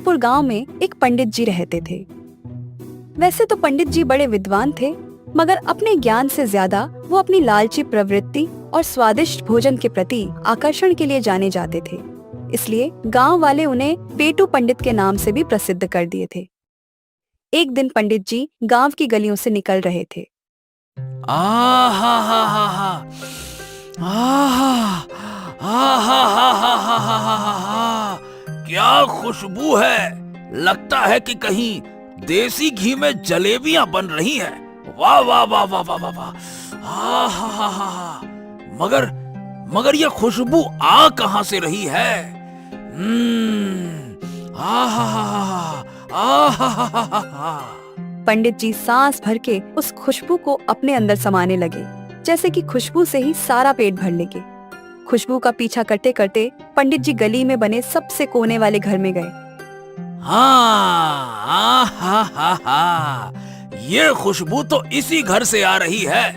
मीठापुर गांव में एक पंडित जी रहते थे। वैसे तो पंडित जी बड़े विद्वान थे, मगर अपने ज्ञान से ज्यादा वो अपनी लालची प्रवृत्ति और स्वादिष्ट भोजन के प्रति आकर्षण के लिए जाने जाते थे। इसलिए गांव वाले उन्हें पेटू पंडित के नाम से भी प्रसिद्ध कर दिए थे। एक दिन पंडित जी गांव की गलियों से निकल रहे थे। आ हा हा हा हा हा, क्या खुशबू है। लगता है कि कहीं देसी घी में जलेबियां बन रही हैं। वाह वाह वाह वाह वाह वाह वाह। हा। मगर ये खुशबू आ कहां से रही है? आ हा। पंडित जी सांस भर के उस खुशबू को अपने अंदर समाने लगे, जैसे कि खुशबू से ही सारा पेट भर लेंगे। खुशबू का पीछा करते करते पंडित जी गली में बने सबसे कोने वाले घर में गए। हाँ, ये खुशबू तो इसी घर से आ रही है।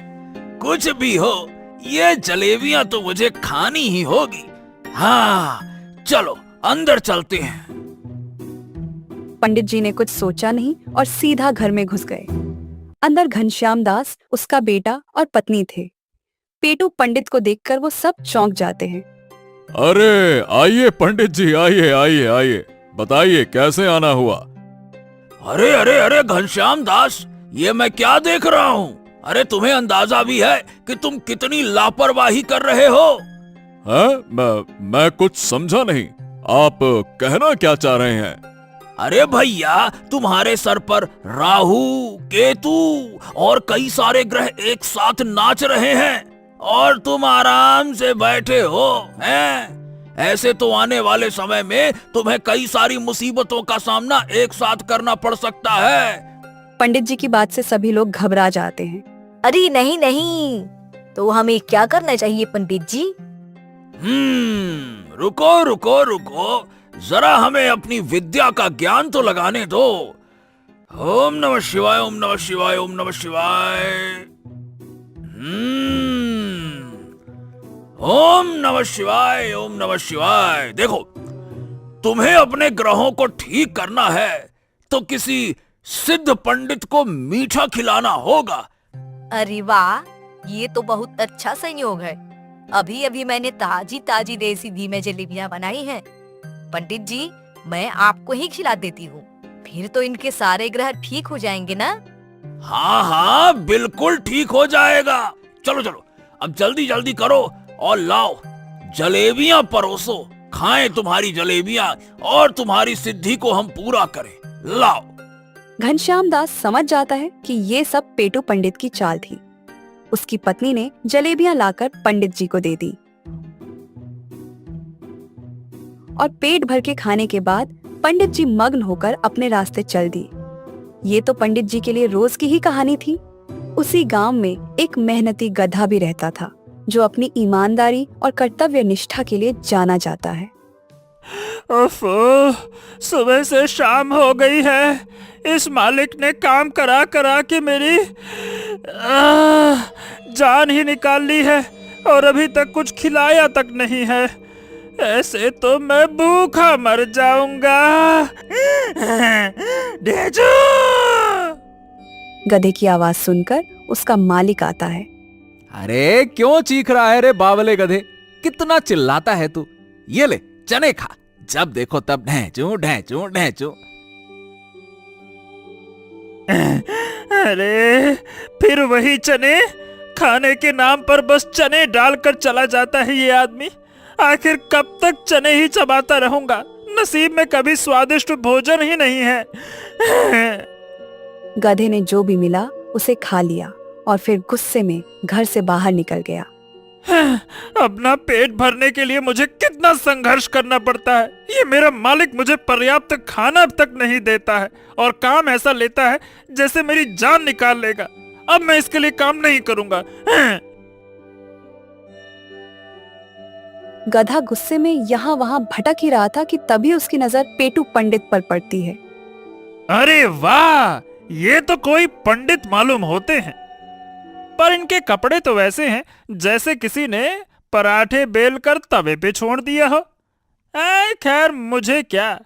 कुछ भी हो, ये जलेबियां तो मुझे खानी ही होगी। हाँ, चलो अंदर चलते हैं। पंडित जी ने कुछ सोचा नहीं और सीधा घर में घुस गए। अंदर घनश्याम दास, उसका बेटा और पत्नी थे। पेटू पंडित को देखकर वो सब चौंक जाते हैं। अरे आइए पंडित जी, आइए आइए आइए, बताइए कैसे आना हुआ? अरे घनश्याम दास, ये मैं क्या देख रहा हूँ? अरे तुम्हें अंदाजा भी है कि तुम कितनी लापरवाही कर रहे हो? मैं कुछ समझा नहीं, आप कहना क्या चाह रहे हैं? अरे भैया, तुम्हारे सर पर राहु, केतु और कई सारे ग्रह एक साथ नाच रहे हैं और तुम आराम से बैठे हो हैं? ऐसे तो आने वाले समय में तुम्हें कई सारी मुसीबतों का सामना एक साथ करना पड़ सकता है। पंडित जी की बात से सभी लोग घबरा जाते हैं। अरे नहीं, तो हमें क्या करना चाहिए पंडित जी? रुको, जरा हमें अपनी विद्या का ज्ञान तो लगाने दो। ओम नमः शिवाय, ओम नमः शिवाय, ओम नमः शिवाय। ओम नमः शिवाय, ओम नमः शिवाय। देखो, तुम्हें अपने ग्रहों को ठीक करना है तो किसी सिद्ध पंडित को मीठा खिलाना होगा। अरे वाह, ये तो बहुत अच्छा संयोग है। अभी अभी मैंने ताजी देसी घी में जलेबियां बनाई हैं। पंडित जी, मैं आपको ही खिला देती हूँ, फिर तो इनके सारे ग्रह ठीक हो जाएंगे ना? हाँ, बिल्कुल ठीक हो जाएगा। चलो, अब जल्दी करो और लाओ, जलेबियां परोसो। खाएं तुम्हारी जलेबियां और तुम्हारी सिद्धि को हम पूरा करें। लाओ। घनश्याम दास समझ जाता है कि ये सब पेटू पंडित की चाल थी। उसकी पत्नी ने जलेबियां लाकर पंडित जी को दे दी और पेट भर के खाने के बाद पंडित जी मग्न होकर अपने रास्ते चल दिए। ये तो पंडित जी के लिए रोज की ही कहानी थी। उसी गांव में एक मेहनती गधा भी रहता था, जो अपनी ईमानदारी और कर्तव्य निष्ठा के लिए जाना जाता है। सुबह से शाम हो गई है। इस मालिक ने काम करा के मेरी जान ही निकाल ली है और अभी तक कुछ खिलाया तक नहीं है। ऐसे तो मैं भूखा मर जाऊंगा। डेजू! गधे की आवाज सुनकर उसका मालिक आता है। अरे क्यों चीख रहा है रे बावले गधे, कितना चिल्लाता है तू? ये ले चने खा, जब देखो तब ढैंचू ढैंचू ढैंचू। अरे फिर वही चने, खाने के नाम पर बस चने डालकर चला जाता है ये आदमी। आखिर कब तक चने ही चबाता रहूंगा? नसीब में कभी स्वादिष्ट भोजन ही नहीं है। गधे ने जो भी मिला उसे खा लिया और फिर गुस्से में घर से बाहर निकल गया। अपना पेट भरने के लिए मुझे कितना संघर्ष करना पड़ता है। ये मेरा मालिक मुझे पर्याप्त खाना तक नहीं देता है और काम ऐसा लेता है जैसे मेरी जान निकाल लेगा। अब मैं इसके लिए काम नहीं करूंगा। गधा गुस्से में यहाँ वहाँ भटक ही रहा था कि तभी उसकी नजर पेटू पंडित पर पड़ती है। अरे वाह, ये तो कोई पंडित मालूम होते हैं, पर इनके कपड़े तो वैसे हैं जैसे किसी ने पराठे बेल कर तवे पे छोड़ दिया हो। खैर मुझे क्या,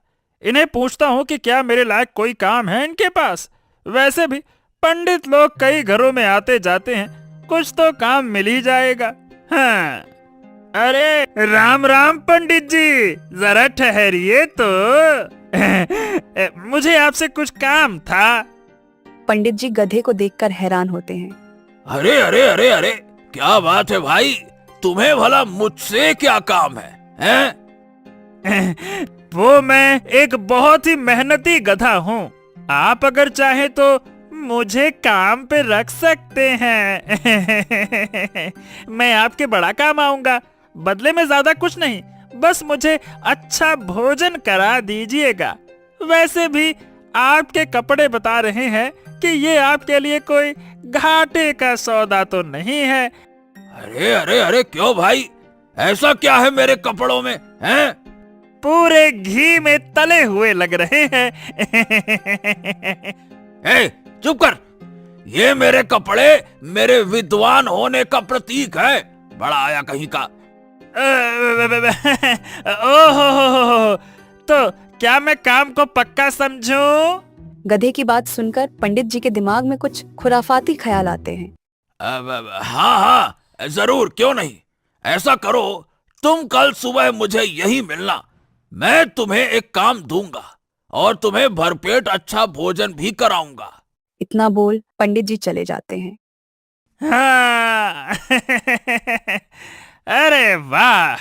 इन्हें पूछता हूँ कि क्या मेरे लायक कोई काम है इनके पास। वैसे भी पंडित लोग कई घरों में आते जाते हैं, कुछ तो काम मिल ही जाएगा। हाँ। अरे राम राम पंडित जी, जरा ठहरिए तो। मुझे आपसे कुछ काम था। पंडित जी गधे को देखकर हैरान होते हैं। अरे अरे अरे अरे, क्या बात है भाई, तुम्हें भला मुझसे क्या काम है, हैं? वो मैं एक बहुत ही मेहनती गधा हूँ। आप अगर चाहे तो मुझे काम पे रख सकते हैं। मैं आपके बड़ा काम आऊंगा, बदले में ज्यादा कुछ नहीं, बस मुझे अच्छा भोजन करा दीजिएगा। वैसे भी आपके कपड़े बता रहे हैं कि ये आपके लिए कोई घाटे का सौदा तो नहीं है। अरे अरे अरे, क्यों भाई, ऐसा क्या है मेरे कपड़ों में, हैं? पूरे घी में तले हुए लग रहे हैं। ए, चुप कर। ये मेरे कपड़े मेरे विद्वान होने का प्रतीक है, बड़ा आया कहीं का। ओहो, तो क्या मैं काम को पक्का समझूं? गधे की बात सुनकर पंडित जी के दिमाग में कुछ खुराफाती ख्याल आते हैं। हाँ हाँ, जरूर, क्यों नहीं। ऐसा करो, तुम कल सुबह मुझे यही मिलना, मैं तुम्हें एक काम दूंगा और तुम्हें भरपेट अच्छा भोजन भी कराऊंगा। इतना बोल पंडित जी चले जाते हैं। हाँ। अरे वाह,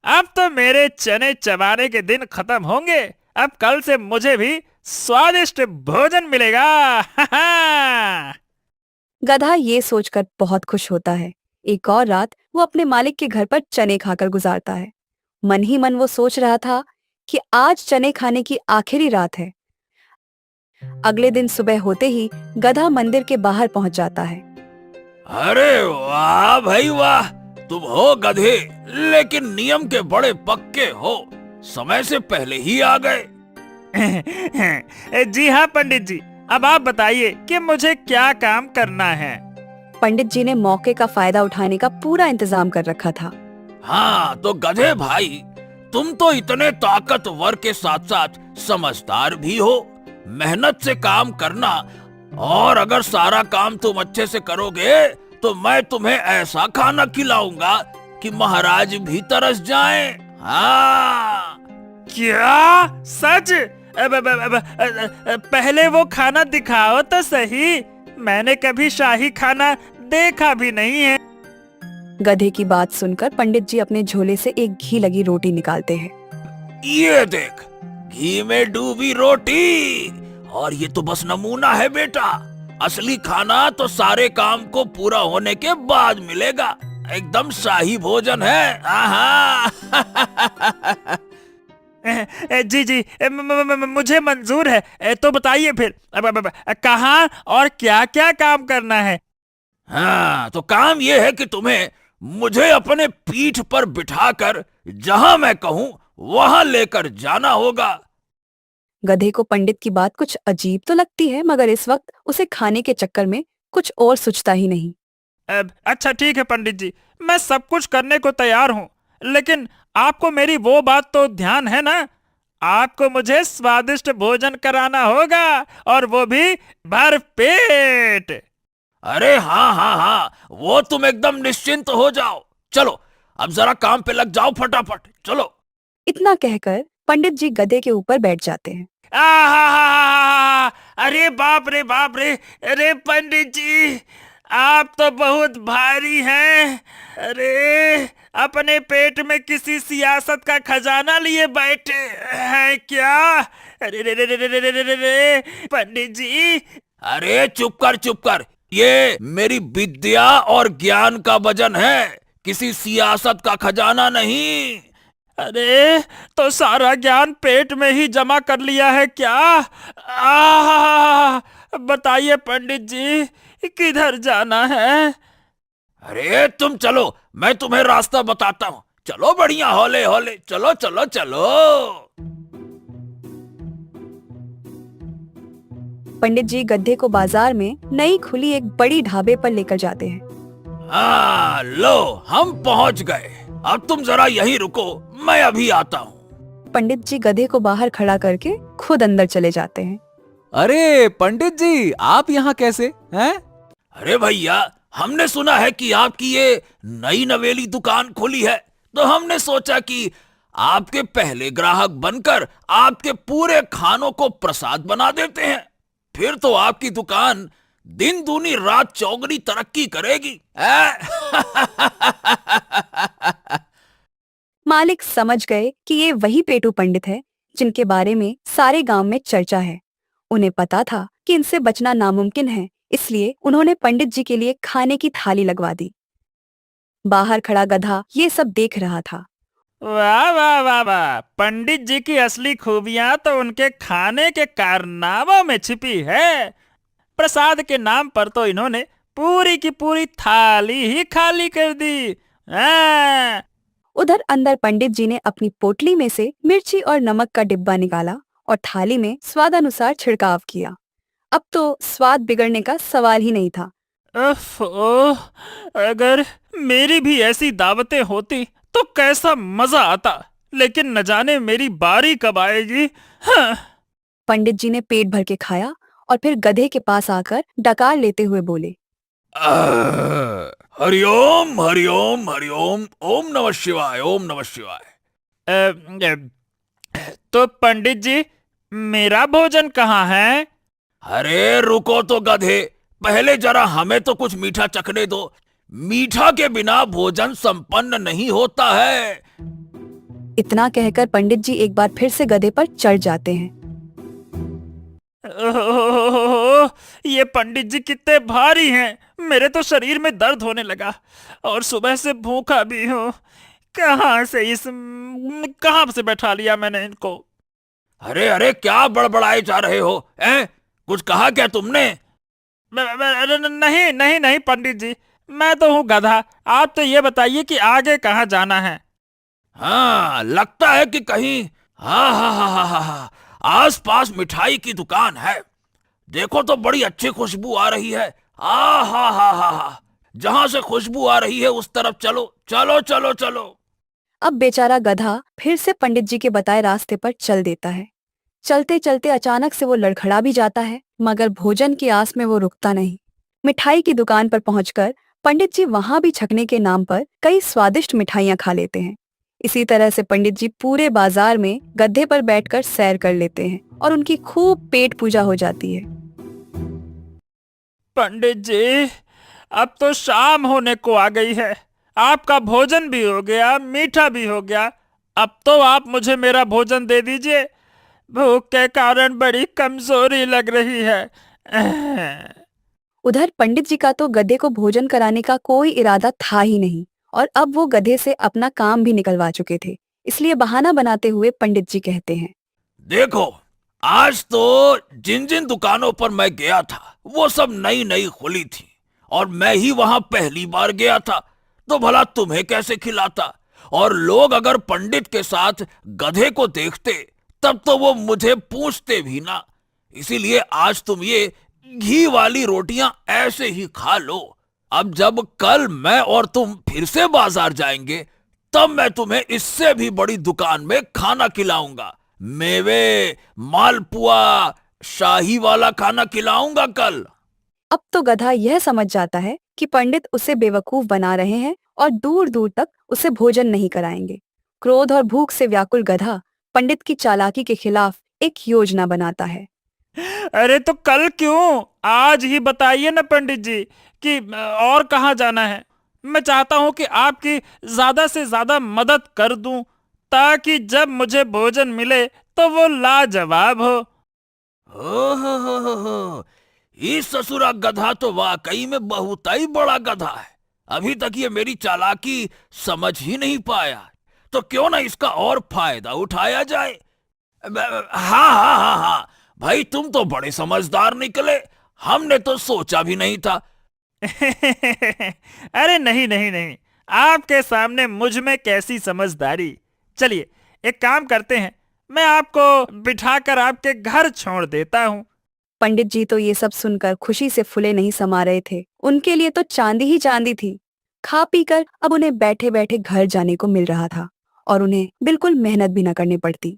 अब तो मेरे चने चबाने के दिन खत्म होंगे। अब कल से मुझे भी स्वादिष्ट भोजन मिलेगा। गधा ये सोचकर बहुत खुश होता है। एक और रात वो अपने मालिक के घर पर चने खाकर गुजारता है। मन ही मन वो सोच रहा था कि आज चने खाने की आखिरी रात है। अगले दिन सुबह होते ही गधा मंदिर के बाहर पहुंच जाता है। अरे वाह भाई वाह, तुम हो गधे, लेकिन नियम के बड़े पक्के हो, समय से पहले ही आ गए। जी हाँ पंडित जी, अब आप बताइए कि मुझे क्या काम करना है। पंडित जी ने मौके का फायदा उठाने का पूरा इंतजाम कर रखा था। हाँ तो गधे भाई, तुम तो इतने ताकतवर के साथ साथ समझदार भी हो। मेहनत से काम करना, और अगर सारा काम तुम अच्छे से करोगे तो मैं तुम्हें ऐसा खाना खिलाऊंगा कि महाराज भी तरस जाएं। हाँ। क्या सच? पहले वो खाना दिखाओ तो सही, मैंने कभी शाही खाना देखा भी नहीं है। गधे की बात सुनकर पंडित जी अपने झोले से एक घी लगी रोटी निकालते हैं। ये देख, घी में डूबी रोटी, और ये तो बस नमूना है बेटा, असली खाना तो सारे काम को पूरा होने के बाद मिलेगा। एकदम शाही भोजन है। आहा। जी जी, मुझे मंजूर है। तो बताइए फिर कहाँ और क्या क्या काम करना है। हाँ तो काम ये है कि तुम्हें मुझे अपने पीठ पर बिठाकर जहां मैं कहूँ वहां लेकर जाना होगा। गधे को पंडित की बात कुछ अजीब तो लगती है, मगर इस वक्त उसे खाने के चक्कर में कुछ और सोचता ही नहीं। अच्छा ठीक है पंडित जी, मैं सब कुछ करने को तैयार हूँ, लेकिन आपको मेरी वो बात तो ध्यान है ना, आपको मुझे स्वादिष्ट भोजन कराना होगा, और वो भी भर पेट। अरे हाँ हाँ हाँ, वो तुम एकदम निश्चिंत हो जाओ। चलो अब जरा काम पे लग जाओ फटाफट, चलो। इतना कहकर पंडित जी गधे के ऊपर बैठ जाते हैं। आहा, अरे बाप रे बाप रे, अरे पंडित जी आप तो बहुत भारी हैं। अरे अपने पेट में किसी सियासत का खजाना लिए बैठे हैं क्या? अरे रे रे रे रे रे रे रे पंडित जी। अरे चुप कर, ये मेरी विद्या और ज्ञान का वजन है, किसी सियासत का खजाना नहीं। अरे तो सारा ज्ञान पेट में ही जमा कर लिया है क्या? आहा, बताइए पंडित जी किधर जाना है? अरे तुम चलो, मैं तुम्हें रास्ता बताता हूँ। चलो बढ़िया, हौले हौले, चलो चलो चलो। पंडित जी गधे को बाजार में नई खुली एक बड़ी ढाबे पर लेकर जाते हैं। हाँ लो, हम पहुंच गए। अब तुम जरा यहीं रुको, मैं अभी आता हूँ। पंडित जी गधे को बाहर खड़ा करके खुद अंदर चले जाते हैं। अरे पंडित जी, आप यहाँ कैसे हैं? अरे भैया, हमने सुना है कि आपकी ये नई नवेली दुकान खुली है, तो हमने सोचा कि आपके पहले ग्राहक बनकर आपके पूरे खानों को प्रसाद बना देते हैं। फिर तो आपकी दुकान दिन दूनी रात चौगनी तरक्की करेगी। मालिक समझ गए कि ये वही पेटू पंडित है जिनके बारे में सारे गांव में चर्चा है। उन्हें पता था कि इनसे बचना नामुमकिन है, इसलिए उन्होंने पंडित जी के लिए खाने की थाली लगवा दी। बाहर खड़ा गधा ये सब देख रहा था। वाह वाह वाह वाह, पंडित जी की असली खूबियां तो उनके खाने के कारनामों में छिपी है। प्रसाद के नाम पर तो इन्होंने पूरी की पूरी थाली ही खाली कर दी। उधर अंदर पंडित जी ने अपनी पोटली में से मिर्ची और नमक का डिब्बा निकाला और थाली में स्वादानुसार छिड़काव किया। अब तो स्वाद बिगड़ने का सवाल ही नहीं था। ओह, अगर मेरी भी ऐसी दावतें होती तो कैसा मजा आता, लेकिन न जाने मेरी बारी कब आएगी। हाँ। पंडित जी ने पेट भर के खाया और फिर गधे के पास आकर डकार लेते हुए बोले, हरिओम हरिओम हरिओम, ओम नमः शिवाय, ओम नमः शिवाय। तो पंडित जी, मेरा भोजन कहाँ है? अरे रुको तो गधे, पहले जरा हमें तो कुछ मीठा चखने दो। मीठा के बिना भोजन संपन्न नहीं होता है। इतना कहकर पंडित जी एक बार फिर से गधे पर चढ़ जाते हैं। ओह, ये पंडित जी कितने भारी हैं। मेरे तो शरीर में दर्द होने लगा और सुबह से भूखा भी हूँ। कहाँ से बैठा लिया मैंने इनको? अरे अरे, क्या बड़बड़ाए जा रहे हो? कुछ कहा क्या तुमने? नहीं नहीं नहीं पंडित जी, मैं तो हूँ गधा। आप तो ये बताइए कि आगे कहाँ जाना है? हाँ, लगता है कि कहीं हाँ, आस पास मिठाई की दुकान है। देखो तो बड़ी अच्छी खुशबू आ रही है। हा, जहां से खुशबू आ रही है उस तरफ चलो चलो चलो चलो। अब बेचारा गधा फिर से पंडित जी के बताए रास्ते पर चल देता है। चलते चलते अचानक से वो लड़खड़ा भी जाता है, मगर भोजन की आस में वो रुकता नहीं। मिठाई की दुकान पर पहुंचकर पंडित जी वहां भी छकने के नाम पर कई स्वादिष्ट मिठाइयां खा लेते हैं। इसी तरह से पंडित जी पूरे बाजार में गड्ढे पर बैठकर सैर कर लेते हैं और उनकी खूब पेट पूजा हो जाती है। पंडित जी, अब तो शाम होने को आ गई है। आपका भोजन भी हो गया, मीठा भी हो गया। अब तो आप मुझे मेरा भोजन दे दीजिए। भूख के कारण बड़ी कमजोरी लग रही है। उधर पंडित जी का तो गधे को भोजन कराने का कोई इरादा था ही नहीं और अब वो गधे से अपना काम भी निकलवा चुके थे। इसलिए बहाना बनाते हुए पंडित जी कहते हैं, देखो, आज तो जिन जिन दुकानों पर मैं गया था वो सब नई नई खुली थी और मैं ही वहां पहली बार गया था, तो भला तुम्हें कैसे खिलाता? और लोग अगर पंडित के साथ गधे को देखते तब तो वो मुझे पूछते भी ना। इसीलिए आज तुम ये घी वाली रोटियां ऐसे ही खा लो। अब जब कल मैं और तुम फिर से बाजार जाएंगे तब मैं तुम्हें इससे भी बड़ी दुकान में खाना खिलाऊंगा। मेवे, मालपुआ, शाही वाला खाना खिलाऊंगा कल। अब तो गधा यह समझ जाता है कि पंडित उसे बेवकूफ बना रहे हैं और दूर दूर तक उसे भोजन नहीं कराएंगे। क्रोध और भूख से व्याकुल गधा पंडित की चालाकी के खिलाफ एक योजना बनाता है। अरे तो कल क्यों, आज ही बताइए ना पंडित जी कि और कहाँ जाना है। मैं चाहता हूँ कि आपकी ज्यादा से ज्यादा मदद कर दूं ताकि जब मुझे भोजन मिले तो वो लाजवाब हो। ओहो, इस ससुरा गधा तो वाकई में बहुत ही बड़ा गधा है। अभी तक ये मेरी चालाकी समझ ही नहीं पाया, तो क्यों ना इसका और फायदा उठाया जाए। हाँ, भाई तुम तो बड़े समझदार निकले, हमने तो सोचा भी नहीं था। अरे नहीं नहीं नहीं, आपके सामने मुझ में कैसी समझदारी। चलिए एक काम करते हैं, मैं आपको बिठाकर आपके घर छोड़ देता हूँ। पंडित जी तो ये सब सुनकर खुशी से फुले नहीं समा रहे थे। उनके लिए तो चांदी ही चांदी थी। खा पीकर अब उन्हें बैठे बैठे घर जाने को मिल रहा था और उन्हें बिल्कुल मेहनत भी न करनी पड़ती।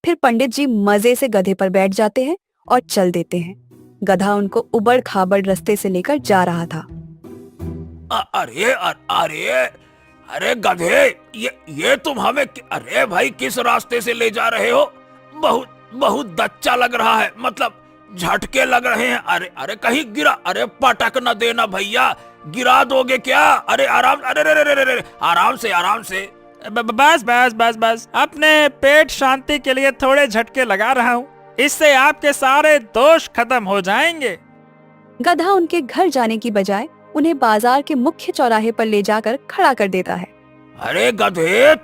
फिर पंडित जी मजे से गधे पर बैठ जाते हैं और चल देते हैं। गधा उनको उबड़ खाबड़ रास्ते से लेकर जा रहा था। अरे अरे अरे गधे, ये तुम हमें अरे भाई किस रास्ते से ले जा रहे हो? बहुत बहुत दच्चा लग रहा है, मतलब झटके लग रहे हैं। अरे अरे कहीं गिरा, अरे पटक न देना भैया, गिरा दोगे क्या? अरे आराम, अरे अरे अरे अरे आराम से आराम से। बस बस बस बस, अपने पेट शांति के लिए थोड़े झटके लगा रहा हूँ, इससे आपके सारे दोष खत्म हो जाएंगे। गधा उनके घर जाने की बजाय उन्हें बाजार के मुख्य चौराहे पर ले जाकर खड़ा कर देता है। अरे गधे,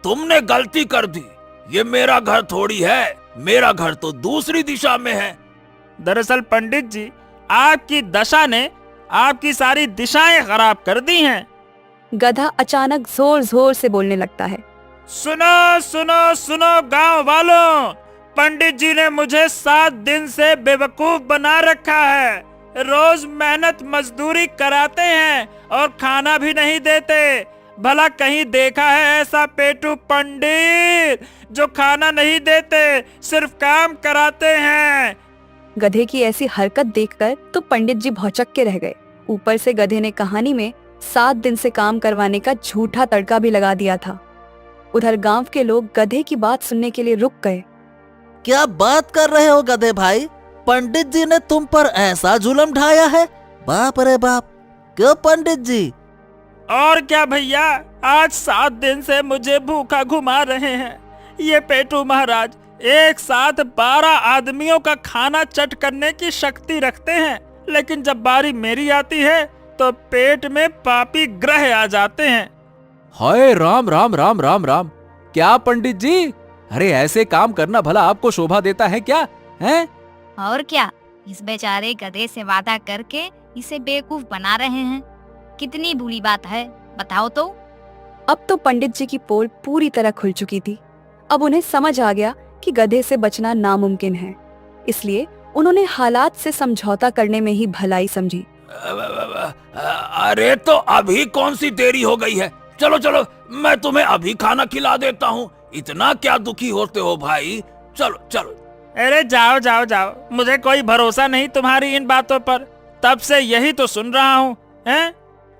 तुमने गलती कर दी, ये मेरा घर थोड़ी है, मेरा घर तो दूसरी दिशा में है। दरअसल पंडित जी, आपकी दशा ने आपकी सारी दिशाएं खराब कर दी हैं। गधा अचानक जोर जोर से बोलने लगता है। सुनो सुनो सुनो गांव वालों, पंडित जी ने मुझे 7 दिन से बेवकूफ बना रखा है। रोज मेहनत मजदूरी कराते हैं और खाना भी नहीं देते। भला कहीं देखा है ऐसा पेटू पंडित जो खाना नहीं देते, सिर्फ काम कराते हैं। गधे की ऐसी हरकत देखकर तो पंडित जी भौचक के रह गए। ऊपर से गधे ने कहानी में 7 दिन से काम करवाने का झूठा तड़का भी लगा दिया था। उधर गांव के लोग गधे की बात सुनने के लिए रुक गए। क्या बात कर रहे हो गधे भाई, पंडित जी ने तुम पर ऐसा जुल्म ढाया है? बाप रे बाप, क्यों पंडित जी? और क्या भैया, आज 7 दिन से मुझे भूखा घुमा रहे हैं। ये पेटू महाराज एक साथ 12 आदमियों का खाना चट करने की शक्ति रखते हैं, लेकिन जब बारी मेरी आती है तो पेट में पापी ग्रह आ जाते हैं। हाय राम राम राम राम राम, क्या पंडित जी, अरे ऐसे काम करना भला आपको शोभा देता है क्या? हैं? और क्या, इस बेचारे गधे से वादा करके इसे बेवकूफ बना रहे हैं। कितनी बुरी बात है, बताओ तो। अब तो पंडित जी की पोल पूरी तरह खुल चुकी थी। अब उन्हें समझ आ गया कि गधे से बचना नामुमकिन है, इसलिए उन्होंने हालात से समझौता करने में ही भलाई समझी। अरे तो अभी कौन सी देरी हो गई है, चलो चलो मैं तुम्हें अभी खाना खिला देता हूँ। इतना क्या दुखी होते हो भाई, चलो चलो। अरे जाओ जाओ जाओ, मुझे कोई भरोसा नहीं तुम्हारी इन बातों पर, तब से यही तो सुन रहा हूँ। हैं?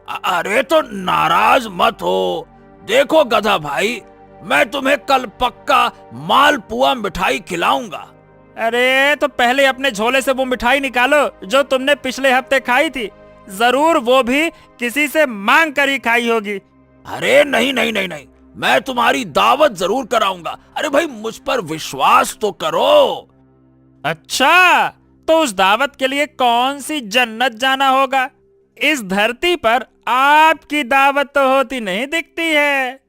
अरे तो नाराज मत हो, देखो गधा भाई, मैं तुम्हें कल पक्का मालपुआ मिठाई खिलाऊंगा। अरे तो पहले अपने झोले से वो मिठाई निकालो जो तुमने पिछले हफ्ते खाई थी, जरूर वो भी किसी से मांग कर ही खाई होगी। अरे नहीं नहीं नहीं नहीं, मैं तुम्हारी दावत जरूर कराऊंगा। अरे भाई मुझ पर विश्वास तो करो। अच्छा, तो उस दावत के लिए कौन सी जन्नत जाना होगा? इस धरती पर आपकी दावत तो होती नहीं दिखती है।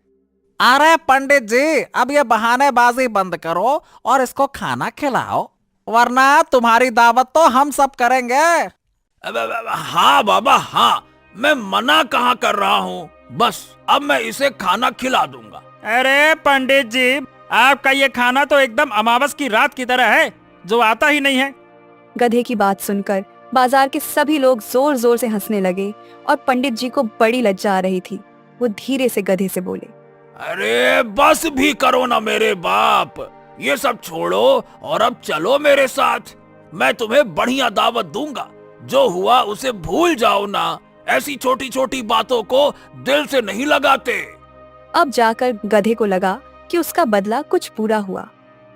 अरे पंडित जी, अब ये बहानेबाजी बंद करो और इसको खाना खिलाओ, वरना तुम्हारी दावत तो हम सब करेंगे। हाँ बाबा हाँ, मैं मना कहाँ कर रहा हूँ, बस अब मैं इसे खाना खिला दूंगा। अरे पंडित जी, आपका ये खाना तो एकदम अमावस की रात की तरह है, जो आता ही नहीं है। गधे की बात सुनकर बाजार के सभी लोग जोर जोर से हंसने लगे और पंडित जी को बड़ी लज्जा आ रही थी। वो धीरे से गधे से बोले। अरे बस भी करो ना मेरे बाप, ये सब छोड़ो और अब चलो मेरे साथ। मैं तुम्हें बढ़िया दावत दूंगा, जो हुआ उसे भूल जाओ ना। ऐसी छोटी छोटी बातों को दिल से नहीं लगाते। अब जाकर गधे को लगा कि उसका बदला कुछ पूरा हुआ,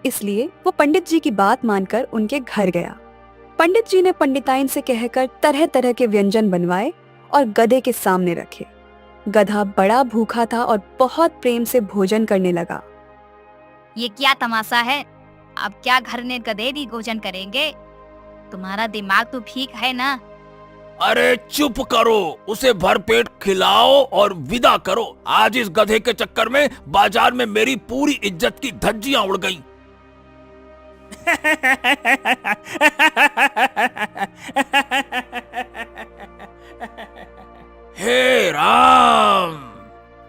इसलिए वो पंडित जी की बात मानकर उनके घर गया। पंडित जी ने पंडिताइन से कहकर तरह तरह के व्यंजन बनवाए और गधे के सामने रखे। गधा बड़ा भूखा था और बहुत प्रेम से भोजन करने लगा। ये क्या तमाशा है, अब क्या घर में गधे भी भोजन करेंगे? तुम्हारा दिमाग तो ठीक है ना? अरे चुप करो, उसे भरपेट खिलाओ और विदा करो। आज इस गधे के चक्कर में बाजार में मेरी पूरी इज्जत की धज्जियां उड़ गईं। हे राम,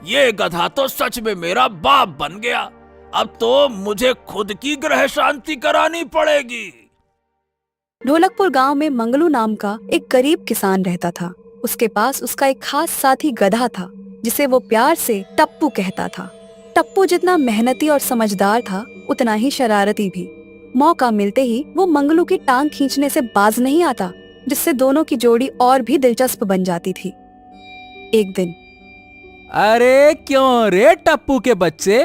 ये गधा तो सच में मेरा बाप बन गया। अब तो मुझे खुद की ग्रह शांति करानी पड़ेगी। ढोलकपुर गांव में मंगलू नाम का एक गरीब किसान रहता था। उसके पास उसका एक खास साथी गधा था, जिसे वो प्यार से टप्पू कहता था। टप्पू जितना मेहनती और समझदार था, उतना ही शरारती भी। मौका मिलते ही वो मंगलू की टांग खींचने से बाज नहीं आता, जिससे दोनों की जोड़ी और भी दिलचस्प बन जाती थी। एक दिन अरे क्यों रे टप्पू के बच्चे,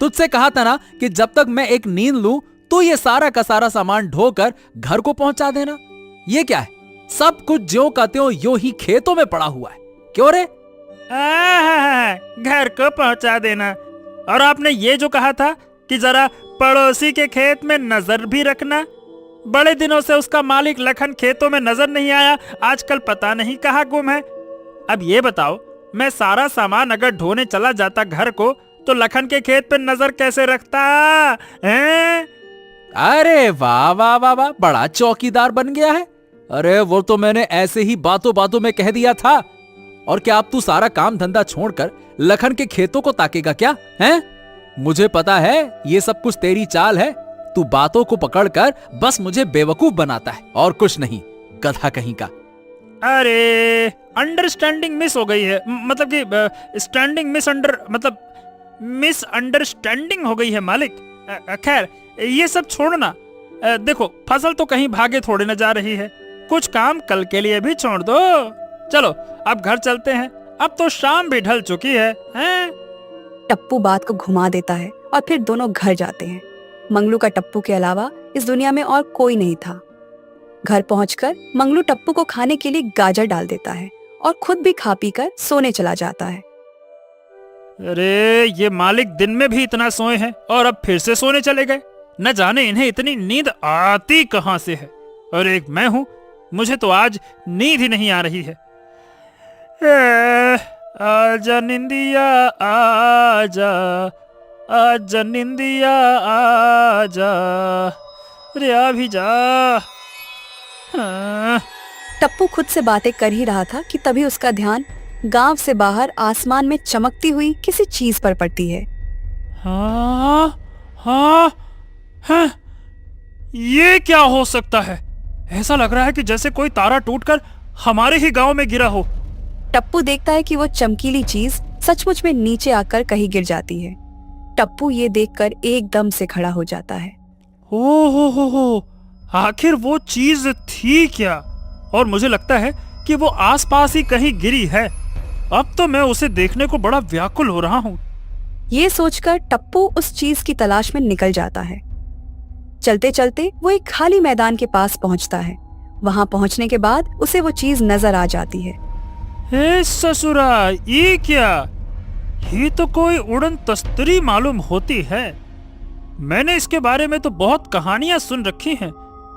तुझसे कहा था ना कि जब तक मैं एक नींद लूं तो ये सारा का सारा सामान ढोकर घर को पहुंचा देना। ये क्या है, सब कुछ ज्यों का त्यों यो ही खेतों में पड़ा हुआ है। क्यों रे? घर को पहुंचा देना। और आपने ये जो कहा था कि जरा पड़ोसी के खेत में नजर भी रखना। बड़े दिनों से उसका मालिक लखन खेतों में नजर नहीं आया, आजकल पता नहीं कहाँ गुम है। अब ये बताओ, मैं सारा सामान अगर ढोने चला जाता घर को तो लखन के खेत पे नजर कैसे रखता हैं? अरे वाह वाह वाह वाह, बड़ा चौकीदार बन गया है। अरे वो तो मैंने ऐसे ही बातों बातों में कह दिया था। और क्या अब तू सारा काम धंधा छोड़कर लखन के खेतों को ताकेगा क्या हैं? मुझे पता है ये सब कुछ तेरी चाल है। तू बातों को पकड़कर बस मुझे बेवकूफ बनाता है और कुछ नहीं, गधा कहीं का। अरे अंडरस्टैंडिंग मिस हो गई है, मतलब कि स्टैंडिंग मिसअंडरस्टैंडिंग हो गई है मालिक। खैर ये सब छोड़ना। देखो फसल तो कहीं भागे थोड़े न जा रही है, कुछ काम कल के लिए भी छोड़ दो। चलो अब घर चलते हैं, अब तो शाम भी ढल चुकी है, हैं? टप्पू बात को घुमा देता है और फिर दोनों घर जाते हैं। मंगलू का टप्पू के अलावा इस दुनिया में और कोई नहीं था। घर पहुंचकर मंगलू टप्पू को खाने के लिए गाजर डाल देता है और खुद भी खा पी कर सोने चला जाता है। अरे ये मालिक दिन में भी इतना सोए हैं और अब फिर से सोने चले गए। न जाने इन्हें इतनी नींद आती कहां से है। और एक मैं हूं, मुझे तो आज नींद ही नहीं आ रही है। आजा निंदिया आजा, आजा निंदिया आजा, अरे आ भी जा। हाँ। टप्पू खुद से बातें कर ही रहा था कि तभी उसका ध्यान गांव से बाहर आसमान में चमकती हुई किसी चीज पर पड़ती है। हाँ, हाँ, हाँ, ये क्या हो सकता है? ऐसा लग रहा है कि जैसे कोई तारा टूटकर हमारे ही गांव में गिरा हो। टप्पू देखता है कि वो चमकीली चीज सचमुच में नीचे आकर कहीं गिर जाती है। टप्पू ये देखकर एकदम से खड़ा हो जाता है। हो, आखिर वो चीज थी क्या? और मुझे लगता है कि वो आसपास ही कहीं गिरी है। अब तो मैं उसे देखने को बड़ा व्याकुल हो रहा हूँ। ये सोचकर टप्पू उस चीज की तलाश में निकल जाता है। चलते चलते वो एक खाली मैदान के पास पहुंचता है। वहां पहुंचने के बाद उसे वो चीज नजर आ जाती है। हे ससुरा, ये क्या? ये तो कोई उड़न तस्तरी मालूम होती है। मैंने इसके बारे में तो बहुत कहानियां सुन रखी हैं।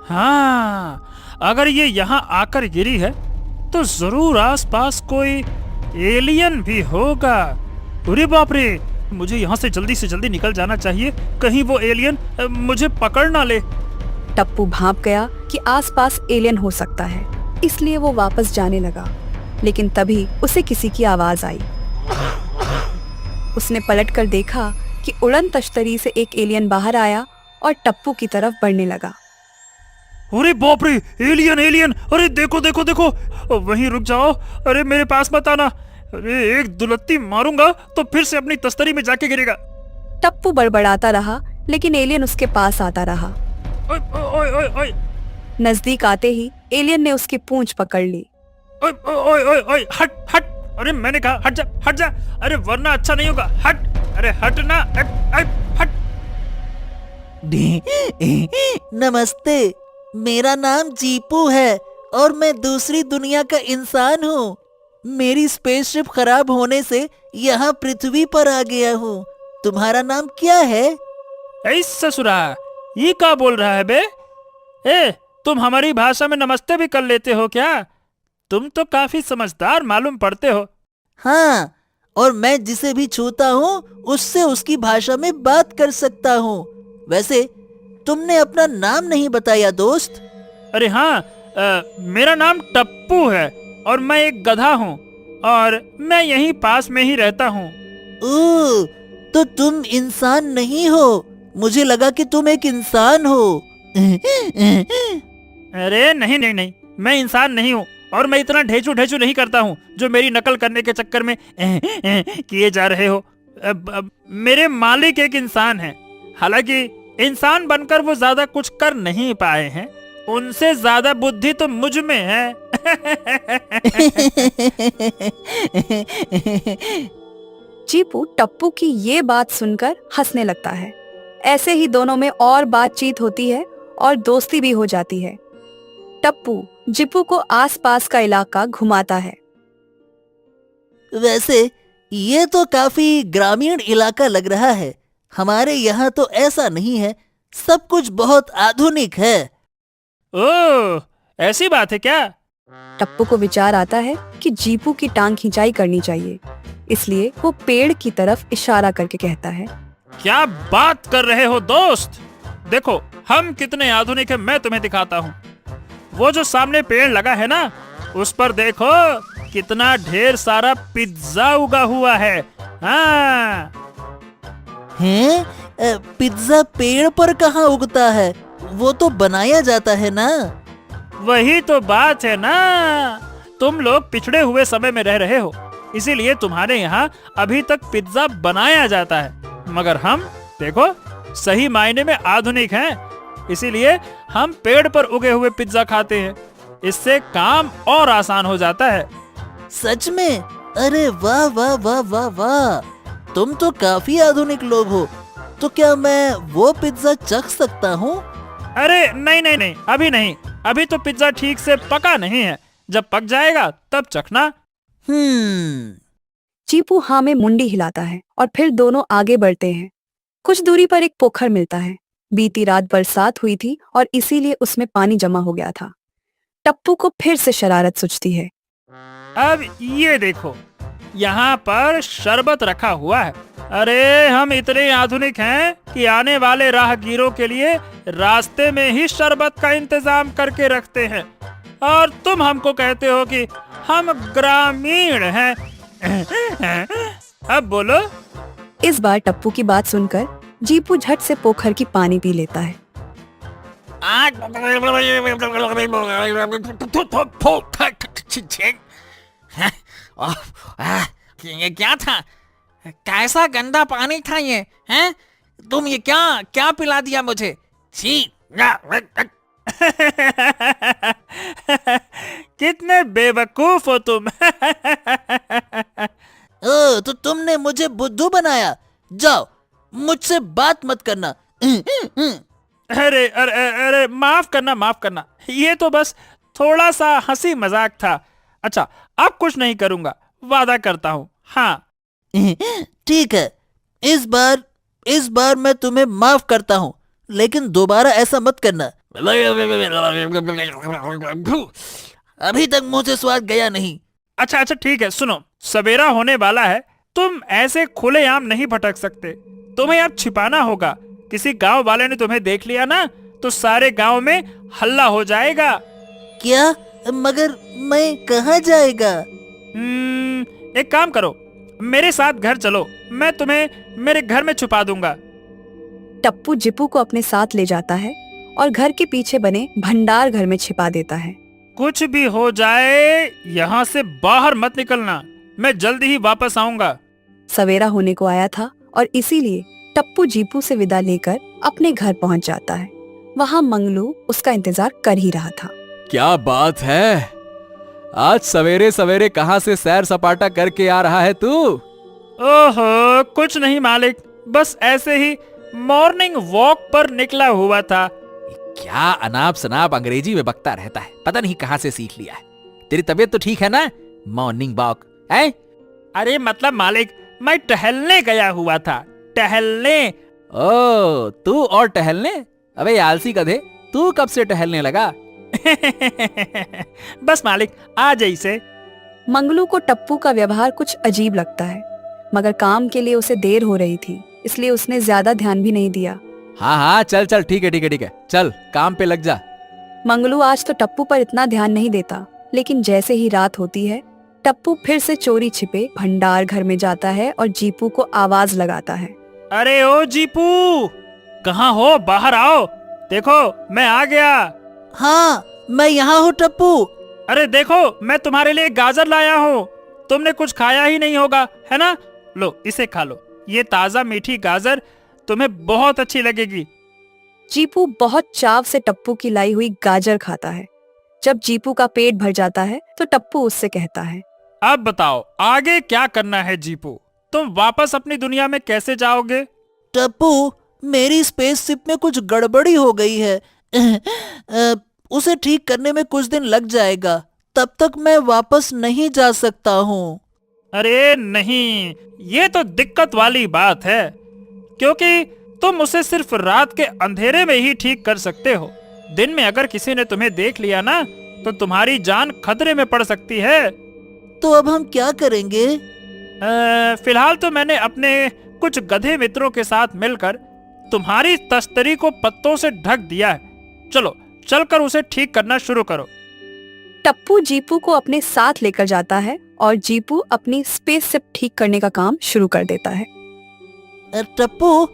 हाँ, अगर ये यहाँ आकर गिरी है तो जरूर आसपास कोई एलियन भी होगा। अरे बाप रे, मुझे यहाँ से जल्दी निकल जाना चाहिए, कहीं वो एलियन मुझे पकड़ ना ले। टप्पू भांप गया कि आसपास एलियन हो सकता है, इसलिए वो वापस जाने लगा। लेकिन तभी उसे किसी की आवाज आई। उसने पलटकर देखा कि उड़न तश्तरी से एक एलियन बाहर आया और टप्पू की तरफ बढ़ने लगा। अरे बाप रे, एलियन एलियन! अरे देखो देखो देखो, वहीं रुक जाओ। अरे मेरे पास मत आना। अरे एक दुलत्ती मारूंगा तो फिर से अपनी तस्तरी में जाके गिरेगा। टप्पू बड़बड़ाता रहा, लेकिन एलियन उसके पास आता रहा। ओए ओए ओए ओए, नजदीक आते ही एलियन ने उसकी पूंछ पकड़ ली। ओए ओए ओए ओए, हट हट! अरे मैंने कहा हट जा, हट जा। अरे वरना अच्छा नहीं होगा। हट! अरे हट ना, हट! नमस्ते, मेरा नाम जीपू है और मैं दूसरी दुनिया का इंसान हूँ। मेरी स्पेसशिप खराब होने से यहाँ पृथ्वी पर आ गया हूँ। तुम्हारा नाम क्या है? ऐ ससुरा, ये क्या बोल रहा है बे? तुम हमारी भाषा में नमस्ते भी कर लेते हो क्या? तुम तो काफी समझदार मालूम पड़ते हो। हाँ, और मैं जिसे भी छूता हूँ उससे उसकी भाषा में बात कर सकता हूँ। वैसे तुमने अपना नाम नहीं बताया दोस्त। अरे हाँ, मेरा नाम टप्पू है और मैं एक गधा हूँ और मैं यहीं पास में ही रहता हूँ। ओह, तो तुम इंसान नहीं हो। मुझे लगा कि तुम एक इंसान हो। अरे नहीं नहीं नहीं, मैं इंसान नहीं हूँ और मैं इतना ढेचू नहीं करता हूँ जो मेरी नकल करने के चक्कर में किए जा रहे हो। मेरे मालिक एक इंसान हैं। हालांकि इंसान बनकर वो ज्यादा कुछ कर नहीं पाए हैं, उनसे ज्यादा बुद्धि तो मुझ में है। चीपू टप्पू की ये बात सुनकर हंसने लगता है। ऐसे ही दोनों में और बातचीत होती है और दोस्ती भी हो जाती है। टप्पू जीपू को आसपास का इलाका घुमाता है। वैसे ये तो काफी ग्रामीण इलाका लग रहा है। हमारे यहाँ तो ऐसा नहीं है, सब कुछ बहुत आधुनिक है। ओह, ऐसी बात है क्या? टप्पू को विचार आता है कि जीपू की टांग खिंचाई करनी चाहिए, इसलिए वो पेड़ की तरफ इशारा करके कहता है, क्या बात कर रहे हो दोस्त? देखो हम कितने आधुनिक हैं, मैं तुम्हें दिखाता हूँ। वो जो सामने पेड़ लगा है ना, उस पर देखो कितना ढेर सारा पिज्जा उगा हुआ है। हाँ, हैं? पिज्जा पेड़ पर कहाँ उगता है? वो तो बनाया जाता है ना। वही तो बात है ना। तुम लोग पिछड़े हुए समय में रह रहे हो, इसीलिए तुम्हारे यहाँ अभी तक पिज्जा बनाया जाता है। मगर हम देखो सही मायने में आधुनिक हैं, इसीलिए हम पेड़ पर उगे हुए पिज्जा खाते हैं। इससे काम और आसान हो जाता है। सच में? अरे वाह वाह वाह वाह वाह, तुम तो काफी आधुनिक लोग हो। तो क्या मैं वो पिज्जा चख सकता हूँ? अरे नहीं नहीं नहीं, अभी नहीं। अभी तो पिज्जा ठीक से पका नहीं है, जब पक जाएगा तब चखना। चीपू हाँ में मुंडी हिलाता है और फिर दोनों आगे बढ़ते हैं। कुछ दूरी पर एक पोखर मिलता है। बीती रात बरसात हुई थी और इसीलिए उसमें पानी जमा हो गया था। टप्पू को फिर से शरारत सूझती है। अब ये देखो, यहाँ पर शरबत रखा हुआ है। अरे हम इतने आधुनिक हैं कि आने वाले राहगीरों के लिए रास्ते में ही शरबत का इंतजाम करके रखते हैं, और तुम हमको कहते हो कि हम ग्रामीण हैं। अब बोलो। इस बार टप्पू की बात सुनकर जीपू झट से पोखर की पानी पी लेता है। ये क्या था? कैसा गंदा पानी था ये? हैं? तुम ये क्या क्या पिला दिया मुझे? छी! कितने बेवकूफ हो तुम। ओ, तो तुमने मुझे बुद्धू बनाया। जाओ, मुझसे बात मत करना। अरे अरे अरे, माफ करना माफ करना, ये तो बस थोड़ा सा हंसी मजाक था। अच्छा, अब कुछ नहीं करूंगा, वादा करता हूँ। हाँ ठीक है, इस बार मैं तुम्हें माफ करता हूँ, लेकिन दोबारा ऐसा मत करना। अभी तक मुंह से स्वाद गया नहीं। अच्छा अच्छा ठीक है, सुनो, सवेरा होने वाला है, तुम ऐसे खुलेआम नहीं भटक सकते, तुम्हें अब छिपाना होगा। किसी गांव वाले ने तुम्हें देख लिया ना, तो सारे गांव में हल्ला हो जाएगा। क्या? मगर मैं कहाँ जाएगा? एक काम करो, मेरे साथ घर चलो, मैं तुम्हें मेरे घर में छुपा दूंगा। टप्पू जीपू को अपने साथ ले जाता है और घर के पीछे बने भंडार घर में छिपा देता है। कुछ भी हो जाए, यहाँ से बाहर मत निकलना, मैं जल्दी ही वापस आऊंगा। सवेरा होने को आया था और इसीलिए टप्पू जीपू से विदा लेकर अपने घर पहुंच जाता है। वहाँ मंगलू उसका इंतजार कर ही रहा था। क्या बात है, आज सवेरे सवेरे कहाँ से सैर सपाटा करके आ रहा है तू? ओहो, कुछ नहीं मालिक, बस ऐसे ही मॉर्निंग वॉक पर निकला हुआ था। क्या अनाप शनाप अंग्रेजी में बकता रहता है, पता नहीं कहाँ से सीख लिया है। तेरी तबीयत तो ठीक है ना? मॉर्निंग वॉक है? अरे मतलब मालिक, मैं टहलने गया हुआ था, टहलने। ओ, तू और टहलने? अबे आलसी गधे, तू कब से टहलने लगा? बस मालिक, आ जैसे। मंगलू को टप्पू का व्यवहार कुछ अजीब लगता है, मगर काम के लिए उसे देर हो रही थी, इसलिए उसने ज्यादा ध्यान भी नहीं दिया। हाँ हाँ, चल चल, ठीक है ठीक है ठीक है, चल काम पे लग जा। मंगलू आज तो टप्पू पर इतना ध्यान नहीं देता, लेकिन जैसे ही रात होती है, टप्पू फिर से चोरी छिपे भंडार घर में जाता है और जीपू को आवाज लगाता है। अरे ओ जीपू, कहाँ हो? बाहर आओ, देखो मैं आ गया। हाँ, मैं यहाँ हूँ टप्पू। अरे देखो, मैं तुम्हारे लिए गाजर लाया हूँ, तुमने कुछ खाया ही नहीं होगा, है ना? लो इसे खा लो, ये ताजा मीठी गाजर तुम्हें बहुत अच्छी लगेगी। जीपू बहुत चाव से टप्पू की लाई हुई गाजर खाता है। जब जीपू का पेट भर जाता है तो टप्पू उससे कहता है, अब बताओ आगे क्या करना है जीपू? तुम वापस अपनी दुनिया में कैसे जाओगे? टप्पू, मेरी स्पेसशिप में कुछ गड़बड़ी हो गई है। उसे ठीक करने में कुछ दिन लग जाएगा। तब तक मैं वापस नहीं जा सकता हूँ। अरे नहीं, ये तो दिक्कत वाली बात है, क्योंकि तुम उसे सिर्फ रात के अंधेरे में ही ठीक कर सकते हो। दिन में अगर किसी ने तुम्हें देख लिया ना, तो तुम्हारी जान खतरे में पड़ सकती है। तो अब हम क्या करेंगे? फिलहाल तो मैंने अपने कुछ गधे मित्रों के साथ मिलकर तुम्हारी तश्तरी को पत्तों से ढक दिया है। चलो चलकर उसे ठीक करना शुरू करो। टप्पू जीपू को अपने साथ लेकर जाता है और जीपू अपनी स्पेसशिप ठीक करने का काम शुरू कर देता है। टप्पू,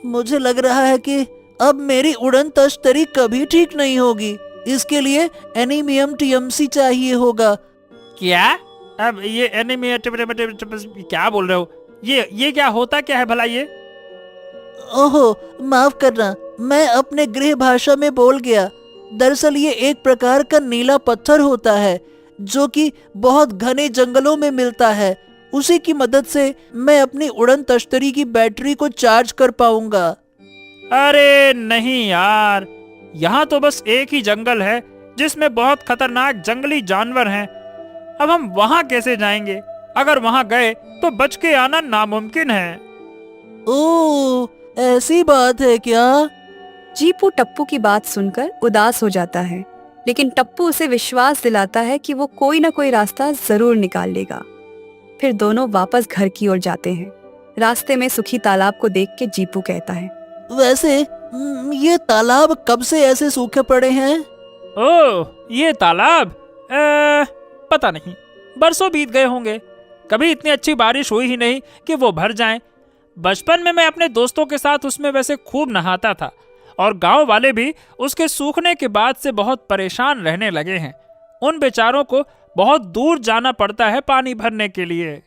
मुझे लग रहा है कि अब मेरी उड़न तश्तरी कभी ठीक नहीं होगी। इसके लिए एनीमियम टीएमसी चाहिए होगा। क्या? अब ये क्या बोल रहे हो? ये क्या होता क्या है भला ये? ओहो, माफ करना, मैं अपने गृह भाषा में बोल गया। दरअसल ये एक प्रकार का नीला पत्थर होता है जो कि बहुत घने जंगलों में मिलता है। उसी की मदद से मैं अपनी उड़न तश्तरी की बैटरी को चार्ज कर पाऊंगा। अरे नहीं यार, यहाँ तो बस एक ही जंगल है जिसमें बहुत खतरनाक जंगली जानवर हैं। अब हम वहाँ कैसे जाएंगे? अगर वहाँ गए तो बच के आना नामुमकिन है। ओह, ऐसी बात है क्या? जीपू टप्पू की बात सुनकर उदास हो जाता है, लेकिन टप्पू उसे विश्वास दिलाता है कि वो कोई ना कोई रास्ता जरूर निकाल लेगा। फिर दोनों वापस घर की ओर जाते हैं। रास्ते में सूखी तालाब को देख के जीपू कहता है, वैसे ये तालाब कब से ऐसे सूखे पड़े हैं? ओह, ये तालाब पता नहीं, बरसों बीत गए होंगे। कभी इतनी अच्छी बारिश हुई ही नहीं कि वो भर जाएं। बचपन में मैं अपने दोस्तों के साथ उसमें वैसे खूब नहाता था, और गांव वाले भी उसके सूखने के बाद से बहुत परेशान रहने लगे हैं। उन बेचारों को बहुत दूर जाना पड़ता है पानी भरने के लिए।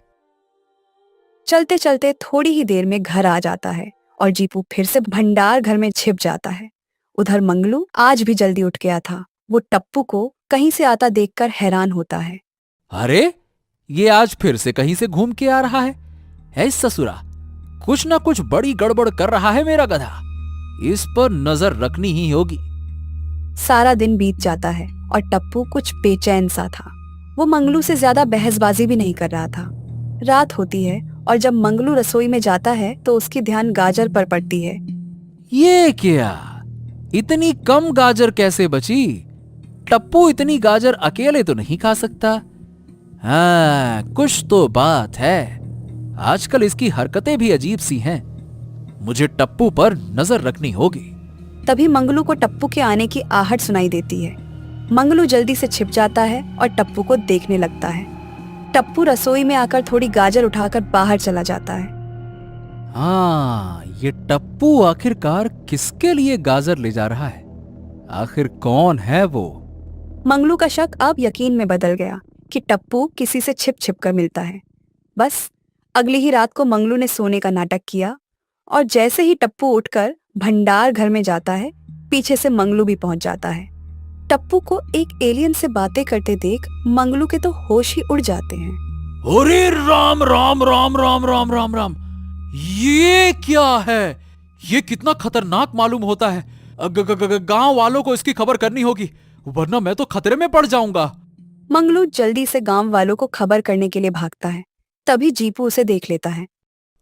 चलते चलते थोड़ी ही देर में घर आ जाता है और जीपू फिर से भंडार घर में छिप जाता है। उधर मंगलू आज भी जल्दी उठ गया था। वो टप्पू को कहीं से आता देखकर हैरान होता है। अरे, ये आज फिर से कहीं से घूम के आ रहा है। ऐ ससुरा, कुछ ना कुछ बड़ी गड़बड़ कर रहा है मेरा गधा। इस पर नजर रखनी ही होगी। सारा दिन बीत जाता है और टप्पू कुछ बेचैन सा था। वो मंगलू से ज्यादा बहसबाजी भी नहीं कर रहा था। रात होती है और जब मंगलू रसोई में जाता है तो उसकी ध्यान गाजर पर पड़ती है। ये क्या, इतनी कम गाजर कैसे बची? टप्पू इतनी गाजर अकेले तो नहीं खा सकता। हाँ, कुछ तो बात है। आजकल इसकी हरकतें भी अजीब सी हैं। मुझे टप्पू पर नजर रखनी होगी। तभी मंगलू को टप्पू के आने की आहट सुनाई देती है। मंगलू जल्दी से छिप जाता है और टप्पू को देखने लगता है। टप्पू रसोई में आकर थोड़ी गाजर उठाकर बाहर चला जाता है। हाँ, ये टप्पू आखिरकार किसके लिए गाजर ले जा रहा है? आखिर कौन है वो? मंगलू का शक अब यकीन में बदल गया कि टप्पू किसी से छिप छिप कर मिलता है। बस अगली ही रात को मंगलू ने सोने का नाटक किया और जैसे ही टप्पू उठकर भंडार घर में जाता है, पीछे से मंगलू भी पहुंच जाता है। टप्पू को एक एलियन से बातें करते देख मंगलू के तो होश ही उड़ जाते हैं। अरे राम राम राम राम राम राम राम, ये क्या है? ये कितना खतरनाक मालूम होता है। गांव वालों को इसकी खबर करनी होगी, वरना मैं तो खतरे में पड़ जाऊंगा। मंगलू जल्दी से गांव वालों को खबर करने के लिए भागता है। तभी जीपू उसे देख लेता है।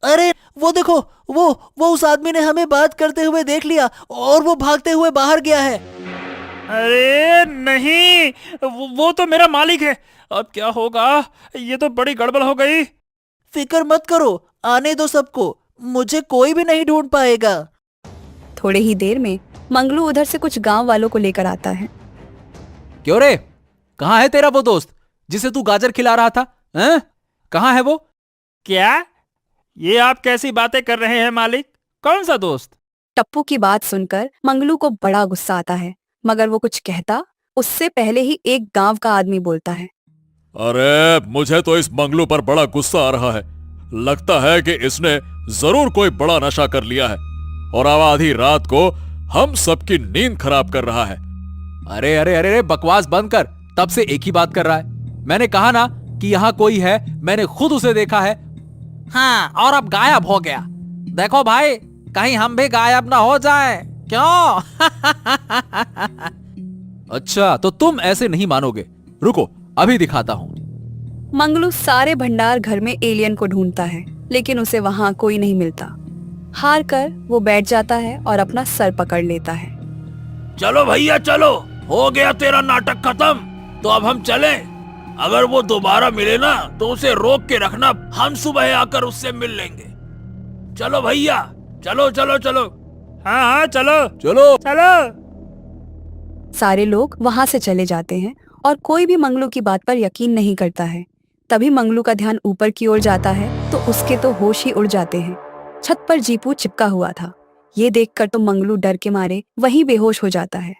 अरे वो देखो, वो उस आदमी ने हमें बात करते हुए देख लिया और वो भागते हुए बाहर गया है। अरे नहीं, वो तो मेरा मालिक है। अब क्या होगा? ये तो बड़ी गड़बड़ हो गई। फिक्र मत करो, आने दो सबको, मुझे कोई भी नहीं ढूंढ पाएगा। थोड़े ही देर में मंगलू उधर से कुछ गांव वालों को लेकर आता है। क्यों रे, कहाँ है तेरा वो दोस्त जिसे तू गाजर खिला रहा था? हैं? कहाँ है वो? क्या? ये आप कैसी बातें कर रहे हैं मालिक? कौन सा दोस्त? टप्पू की बात सुनकर मंगलू को बड़ा गुस्सा आता है, मगर वो कुछ कहता उससे पहले ही एक गांव का आदमी बोलता है। अरे, मुझे तो इस मंगलू पर बड़ा गुस्सा आ रहा है। लगता है कि इसने जरूर कोई बड़ा नशा कर लिया है और अब आधी रात को हम सबकी नींद खराब कर रहा है। अरे अरे अरे अरे, बकवास बंद कर। तब से एक ही बात कर रहा है। मैंने कहा ना कि यहाँ कोई है, मैंने खुद उसे देखा है। हाँ, और अब गायब हो गया। देखो भाई, कहीं हम भी गायब ना हो जाए। क्यों? अच्छा, तो तुम ऐसे नहीं मानोगे। रुको, अभी दिखाता हूँ। मंगलू सारे भंडार घर में एलियन को ढूंढता है, लेकिन उसे वहाँ कोई नहीं मिलता। हार कर वो बैठ जाता है और अपना सर पकड़ लेता है। चलो भैया चलो, हो गया तेरा नाटक खत्म। तो अब हम चलें। अगर वो दोबारा मिले ना तो उसे रोक के रखना, हम सुबह आकर उससे मिल लेंगे। चलो भैया, चलो चलो चलो। हाँ हाँ, चलो चलो। चलो। सारे लोग वहां से चले जाते हैं और कोई भी मंगलू की बात पर यकीन नहीं करता है। तभी मंगलू का ध्यान ऊपर की ओर जाता है तो उसके तो होश ही उड़ जाते हैं। छत पर जीपू चिपका हुआ था। ये देखकर तो मंगलू डर के मारे वहीं बेहोश हो जाता है।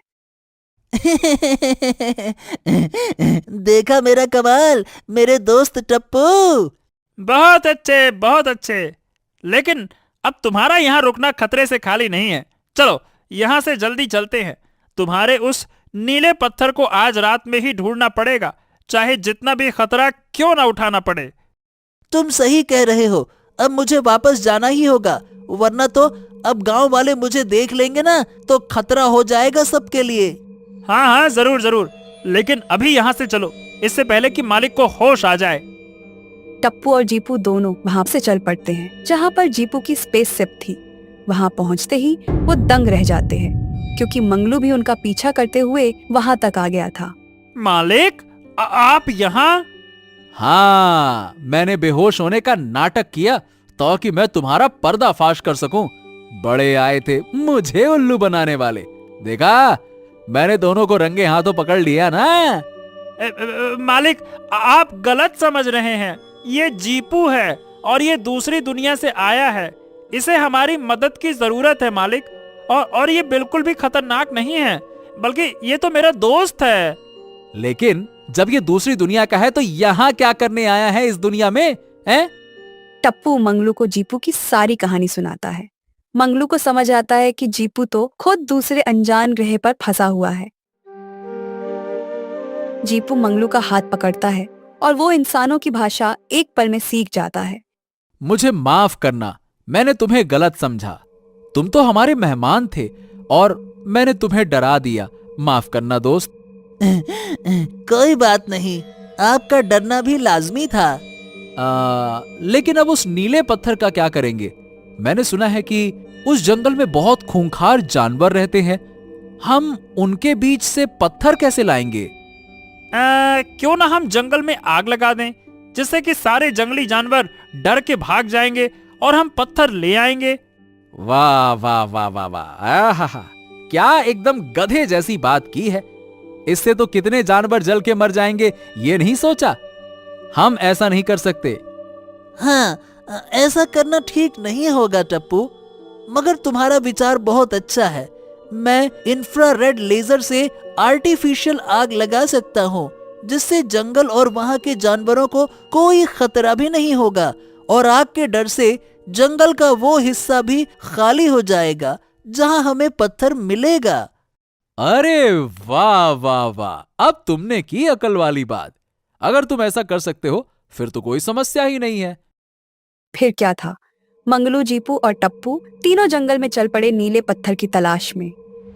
देखा मेरा कमाल, मेरे दोस्त टप्पू। बहुत अच्छे, बहुत अच्छे। लेकिन अब तुम्हारा यहाँ रुकना खतरे से खाली नहीं है। चलो यहाँ से जल्दी चलते हैं। तुम्हारे उस नीले पत्थर को आज रात में ही ढूंढना पड़ेगा, चाहे जितना भी खतरा क्यों ना उठाना पड़े। तुम सही कह रहे हो, अब मुझे वापस जाना ही होगा, वरना तो अब गांव वाले मुझे देख लेंगे ना तो खतरा हो जाएगा सबके लिए। हाँ हाँ, जरूर जरूर, लेकिन अभी यहाँ से चलो, इससे पहले कि मालिक को होश आ जाए। टप्पू और जीपू दोनों वहां से चल पड़ते हैं जहां पर जीपू की स्पेसशिप थी। वहां पहुंचते ही वो दंग रह जाते हैं, क्योंकि मंगलू भी उनका पीछा करते हुए वहां तक आ गया था। मालिक, आप यहाँ? हाँ, मैंने बेहोश होने का नाटक किया ताकि मैं तुम्हारा पर्दाफाश कर सकूं। बड़े आए थे मुझे उल्लू बनाने वाले। देखा, मैंने दोनों को रंगे हाथों पकड़ लिया ना। मालिक, आप गलत समझ रहे हैं। ये जीपू है और ये दूसरी दुनिया से आया है। इसे हमारी मदद की जरूरत है मालिक। और ये बिल्कुल भी खतरनाक नहीं है, बल्कि ये तो मेरा दोस्त है। लेकिन जब ये दूसरी दुनिया का है तो यहाँ क्या करने आया है इस दुनिया में, हैं? टप्पू मंगलू को जीपू की सारी कहानी सुनाता है। मंगलू को समझ आता है कि जीपू तो खुद दूसरे अनजान ग्रह पर फंसा हुआ है। जीपू मंगलू का हाथ पकड़ता है और वो इंसानों की भाषा एक पल में सीख जाता है। मुझे माफ करना, मैंने तुम्हें गलत समझा। तुम तो हमारे मेहमान थे और मैंने तुम्हें डरा दिया। माफ करना दोस्त। कोई बात नहीं, आपका डरना भी लाजमी था। लेकिन अब उस नीले पत्थर का क्या करेंगे? मैंने सुना है कि उस जंगल में बहुत खूंखार जानवर रहते हैं। हम उनके बीच से पत्थर कैसे लाएंगे? क्यों ना हम जंगल में आग लगा दें, जिससे कि सारे जंगली जानवर डर के भाग जाएंगे और हम पत्थर ले आएंगे। वाह वाह वाह वाह वाह, आहा, क्या एकदम गधे जैसी बात की है। इससे तो कितने जानवर जल के मर जाएंगे, ये नहीं सोचा। हम ऐसा नहीं कर सकते। हाँ, ऐसा करना ठीक नहीं होगा टप्पू, मगर तुम्हारा विचार बहुत अच्छा है। मैं इंफ्रारेड लेजर से आर्टिफिशियल आग लगा सकता हूँ, जिससे जंगल और वहाँ के जानवरों को कोई खतरा भी नहीं होगा, और आग के डर से जंगल का वो हिस्सा भी खाली हो जाएगा जहाँ हमें पत्थर मिलेगा। अरे वाह वाह वाह, अब तुमने की अकल वाली बात। अगर तुम ऐसा कर सकते हो फिर तो कोई समस्या ही नहीं है। फिर क्या था, मंगलू, जीपू और टप्पू तीनों जंगल में चल पड़े नीले पत्थर की तलाश में।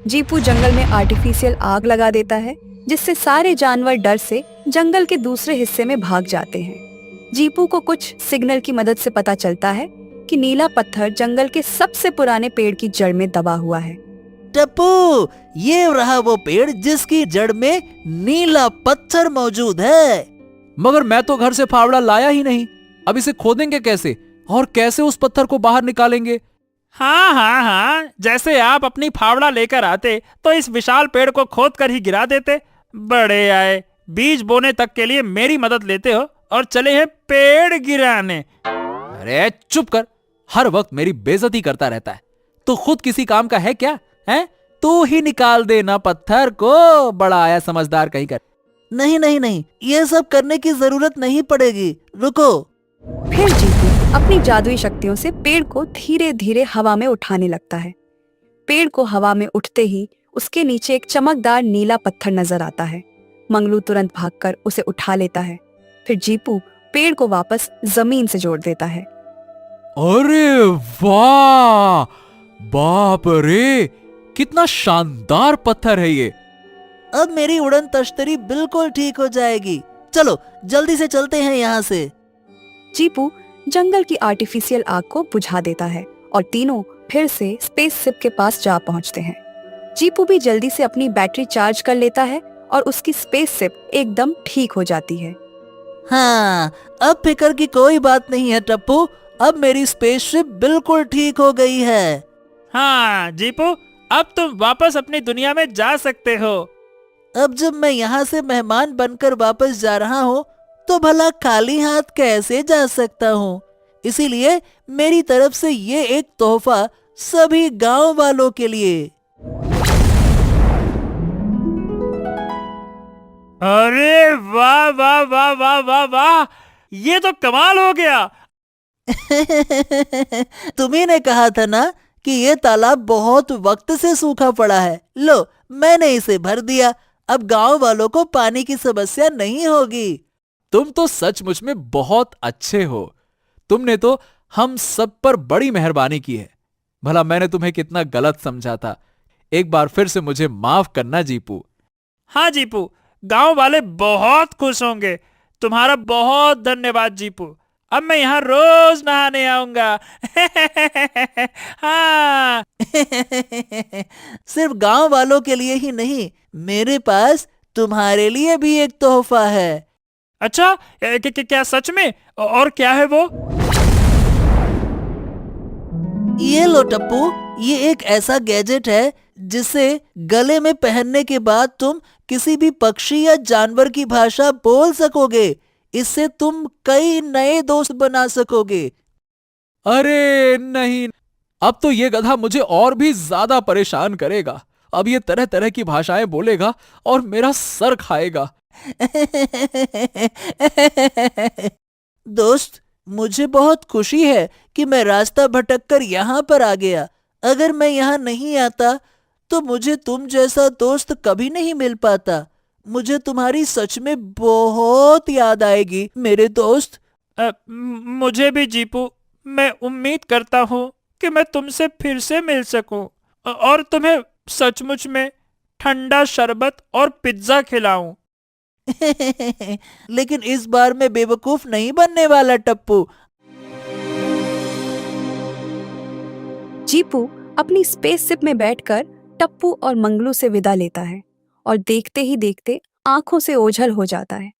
जीपू जंगल में आर्टिफिशियल आग लगा देता है, जिससे सारे जानवर डर से जंगल के दूसरे हिस्से में भाग जाते हैं। जीपू को कुछ सिग्नल की मदद से पता चलता है कि नीला पत्थर जंगल के सबसे पुराने पेड़ की जड़ में दबा हुआ है। टप्पू, ये रहा वो पेड़ जिसकी जड़ में नीला पत्थर मौजूद है। मगर मैं तो घर से फावड़ा लाया ही नहीं। अब इसे खोदेंगे कैसे और कैसे उस पत्थर को बाहर निकालेंगे? हाँ हाँ हाँ, जैसे आप अपनी फावड़ा लेकर आते तो इस विशाल पेड़ को खोद कर ही गिरा देते। बड़े आए, बीज बोने तक के लिए मेरी मदद लेते हो और चले हैं पेड़ गिराने। अरे चुप कर, हर वक्त मेरी बेइज्जती करता रहता है। तो खुद किसी काम का है क्या? है तू ही निकाल देना पत्थर को। बड़ा आया समझदार कहीं कर। नहीं नहीं नहीं, ये सब करने की जरूरत नहीं पड़ेगी, रुको। फिर जीपू अपनी जादुई शक्तियों से पेड़ को धीरे धीरे हवा में उठाने लगता है। पेड़ को हवा में उठते ही उसके नीचे एक चमकदार नीला पत्थर नजर आता है। मंगलू तुरंत भागकर उसे उठा लेता है। फिर जीपू पेड़ को वापस जमीन से जोड़ देता है। अरे वाह, बाप रे, कितना शानदार पत्थर है ये। अब मेरी उड़न तश्तरी बिल्कुल ठीक हो जाएगी। चलो जल्दी से चलते हैं यहाँ से। जीपू जंगल की आर्टिफिशियल आग को बुझा देता है और तीनों फिर से स्पेस शिप के पास जा पहुंचते हैं। जीपू भी जल्दी से अपनी बैटरी चार्ज कर लेता है और उसकी स्पेस शिप एकदम ठीक हो जाती है। हाँ, अब फिक्र की कोई बात नहीं है टप्पू। अब मेरी स्पेसशिप बिल्कुल ठीक हो गई है। हाँ जीपू, अब तुम वापस अपनी दुनिया में जा सकते हो। अब जब मैं यहाँ से मेहमान बनकर वापस जा रहा हूँ तो भला खाली हाथ कैसे जा सकता हूँ। इसीलिए मेरी तरफ से ये एक तोहफा सभी गांव वालों के लिए। अरे वाह वाह वाह वाह वाह वाह, ये तो कमाल हो गया। तुम्ही ने कहा था ना कि ये तालाब बहुत वक्त से सूखा पड़ा है। लो, मैंने इसे भर दिया। अब गांव वालों को पानी की समस्या नहीं होगी। तुम तो सचमुच में बहुत अच्छे हो। तुमने तो हम सब पर बड़ी मेहरबानी की है। भला मैंने तुम्हें कितना गलत समझा था। एक बार फिर से मुझे माफ करना जीपू। हाँ जीपू, गांव वाले बहुत खुश होंगे। तुम्हारा बहुत धन्यवाद जीपू। अब मैं यहाँ रोज नहाने आऊंगा। हाँ। सिर्फ गांव वालों के लिए ही नहीं, मेरे पास तुम्हारे लिए भी एक तोहफा है। अच्छा, क्या सच में? और क्या है वो? ये लो टप्पू, ये एक ऐसा गैजेट है जिसे गले में पहनने के बाद तुम किसी भी पक्षी या जानवर की भाषा बोल सकोगे। इससे तुम कई नए दोस्त बना सकोगे। अरे नहीं, अब तो ये गधा मुझे और भी ज्यादा परेशान करेगा। अब ये तरह तरह की भाषाएं बोलेगा और मेरा सर खाएगा। दोस्त, मुझे बहुत खुशी है कि मैं रास्ता भटककर यहाँ पर आ गया। अगर मैं यहाँ नहीं आता तो मुझे तुम जैसा दोस्त कभी नहीं मिल पाता। मुझे तुम्हारी सच में बहुत याद आएगी मेरे दोस्त। मुझे भी जीपू। मैं उम्मीद करता हूँ कि मैं तुमसे फिर से मिल सकूं और तुम्हें सचमुच में ठंडा शरबत और पिज्जा खिलाऊं। लेकिन इस बार मैं बेवकूफ नहीं बनने वाला टप्पू। जीपू अपनी स्पेस शिप में बैठकर टप्पू और मंगलू से विदा लेता है और देखते ही देखते आंखों से ओझल हो जाता है।